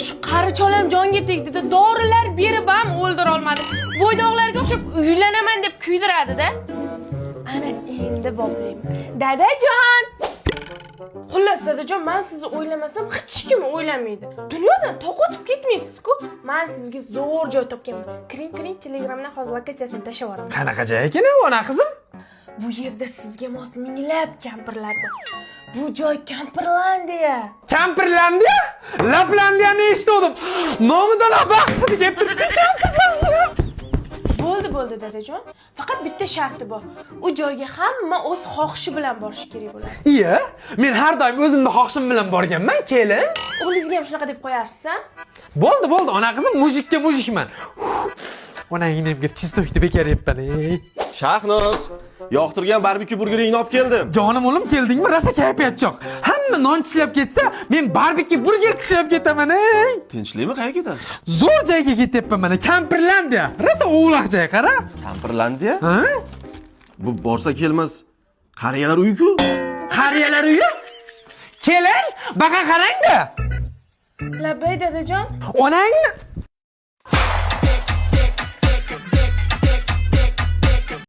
Shu qari cholam jonga tegdi-da, dorilar berib ham o'ldira olmadi. Bo'ydoqlarga o'xshab uylanaman deb kuydiradi-da. Ana endi boblayman. Dadajon! Xullas dadajon, men sizni o'ylamasam hech kim o'ylamaydi. Dunyodan to'qotib ketmaysiz-ku. Men sizga zo'r joy topganman. Kiring, Telegramdan hozir lokatsiyasini tashlab yuboraman. Qanaqa joy ekan, ona qizim? Bu yerda sizga mos minglab kampirlar bor. Bu joy Kampirlandiya. Kampirlandiya? Laplandiyani eshitdim. Nomidan baxtli deb turibdi Kampirlandiya. Bo'ldi dadajon. Faqat bitta sharti bor. U joyga hamma o'z xohishi bilan borishi kerak bo'ladi. Iya, men har doim o'zimning xohishim bilan borganman, kelin. O'g'lingizga ham shunaqa deb qo'yarsiz-a? Bo'ldi, ona qizim, mujikka mujikman. Onangni ham chistoykni bekor yapman, ey. Shahnoz, yoqtirgan barbekyu burgeringni olib keldim. Jonim o'lim, keldingmi? Rosa kayfiyat yo'q. Hamma non tishlab ketsa, men barbekyu burger tishlab ketaman, ey. Tinchlikmi, qayerga ketasiz? Zo'r joyga ketyapman mana, Kampirlandiya. Rosa o'g'loq joy, qara. Kampirlandiya? Ha? Bu borsa kelmas qariyalar uyi-ku. Qariyalar uyi? Kelin, baqa qarang-da. Labbay dadajon. Onangni